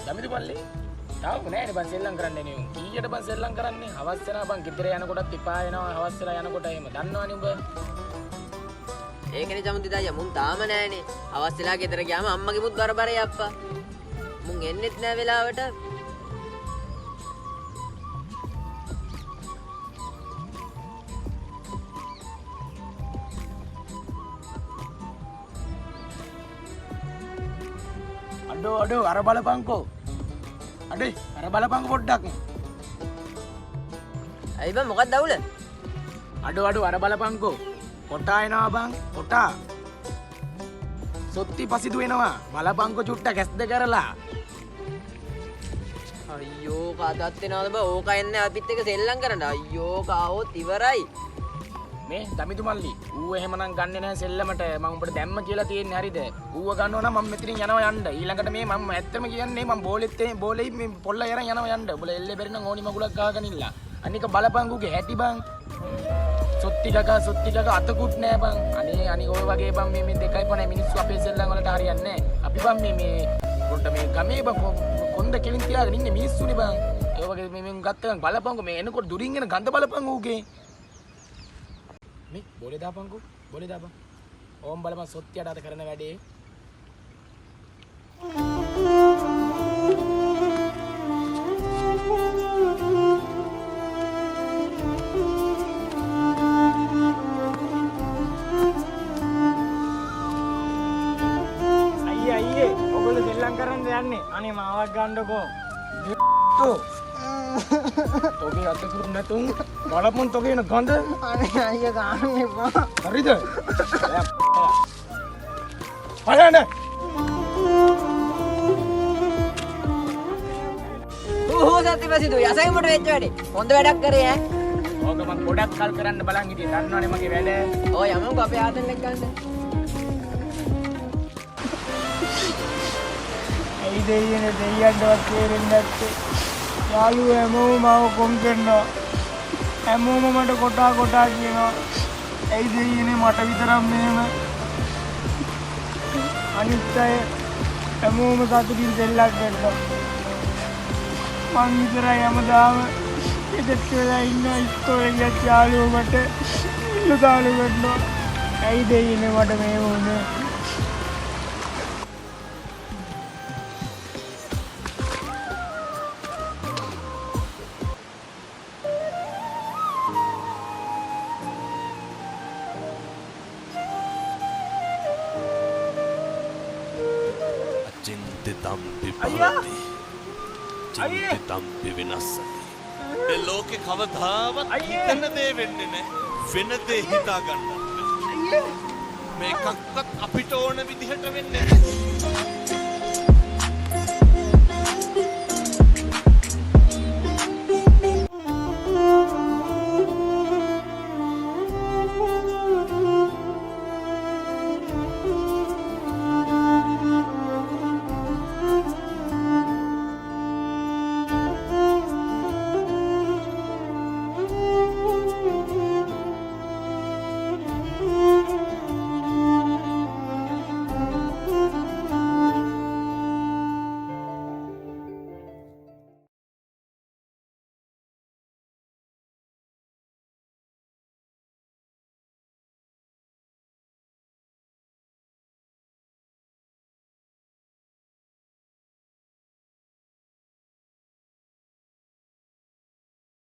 දමිදු පල්ලේ තාම නෑනේ බං සෙල්ලම් කරන්නේ නේ උන්. ඊයට බං සෙල්ලම් කරන්නේ. හවස් වෙනවා බං ගෙදර යනකොටත් එපා වෙනවා. හවස් වෙලා යනකොට එහෙම දන්නවනේ උඹ. ඒකනේ සමුදිත අයියා මුන් තාම නෑනේ. හවස් වෙලා ගෙදර ගියාම අම්මගෙමුත් බරබරයි අප්පා. මුන් එන්නෙත් නෑ වෙලාවට. අඩෝ අර බලපංකෝ. අඩේ අර බලපංකෝ පොඩ්ඩක්. ඇයි බං මොකක්ද අවුල? අඩෝ අර බලපංකෝ. කොටා එනවා බං කොටා. සොත්ති පසිදු වෙනවා. බලපංකෝ චුට්ටක් ඇස් දෙක කරලා. අයියෝ කාටවත් වෙනවද බං? ඕක එන්නේ අපිත් එක්ක සෙල්ලම් කරන්න. අයියෝ කාවොත් ඉවරයි. මේ දමිදු මල්ලි ඌ එහෙමනම් ගන්නෙ නැහැ සෙල්ලමට. මම උඹට දැම්ම කියලා තියෙන්නේ හරිද? ඌව ගන්නව නම් මම මෙතනින් යනවා යන්න. ඊළඟට මේ මම ඇත්තම කියන්නේ මම බෝලෙයි මේ පොල්ල යරන් යනවා යන්න. උඹලා එල්ලේ බැරි නම් ඕනි මගුලක් ගහගෙන ඉන්න. අනික බලපංකුගේ හැටි බං. සොත්ති කකා අතකුත් නෑ බං. අනේ ඔය වගේ බං මේ දෙකයි පනේ මිනිස්සු අපේ සෙල්ලම් වලට හරියන්නේ නැහැ. අපි බං මේ පොඩ්ඩ මේ ගමේ බං කොන්ද කෙලින් තියාගෙන ඉන්නේ මිනිස්සුනේ බං. ඒ වගේ මේ ගත්ත බලපංකෝ මේ එනකොට දුරින් එන ගඳ බලපං ඌගේ. මේ බෝලේ දාපංකෝ බෝලේ දාපන්. ඕම් බලපන් සොත්තියට අත කරන වැඩේ. අයියේ ඔයගොල්ලෝ සෙල්ලම් කරන්න යන්නේ. අනේ මාවක් ගන්නකෝ. තෝගේ අත පුරුම් නැතුන් බලපන් තෝගේ එන ගඳ. අනේ අයියා ගන්න එපා. හරිද? බලන්න. ඕ සත්‍ය පසිදු යසයි මොට වෙච්ච වැඩේ. හොඳ වැඩක් කරේ ඈ. ඕක මම ගොඩක් කල් කරන්න බලන් හිටියේ. දන්නවනේ මගේ වැඩ. ඔය යමුකෝ අපේ ආතල් එක්ක ගන්න. ඇයි දෙයියනේ දෙයියන්ටවත් තේරෙන්නේ නැත්තේ. යාළුවෝ හැමෝම මාව කොම් කරනවා. හැමෝම මට කොටා කියනවා. ඇයි දෙයියනේ මට විතරක් මෙහෙම. අනිත් අය හැමෝම සතුටින් දෙල්ලක් කරනවා. මං විතරයි හැමදාම ඉතින් වෙලා ඉන්න ඉස්තෝරේ යාළුවෝ මට ඉල්ලුතාලු කරනවා. ඇයි දෙයියනේ මට මෙහෙම වුනේ. චින්තිතම්පි වෙනස්සති. ඒ ලෝකේ කවදාවත් හිතන දේ වෙන්නේ නැහැ. වෙන දේ හිතා ගන්න. මේකක්වත් අපිට ඕන විදිහට වෙන්නේ නැහැ.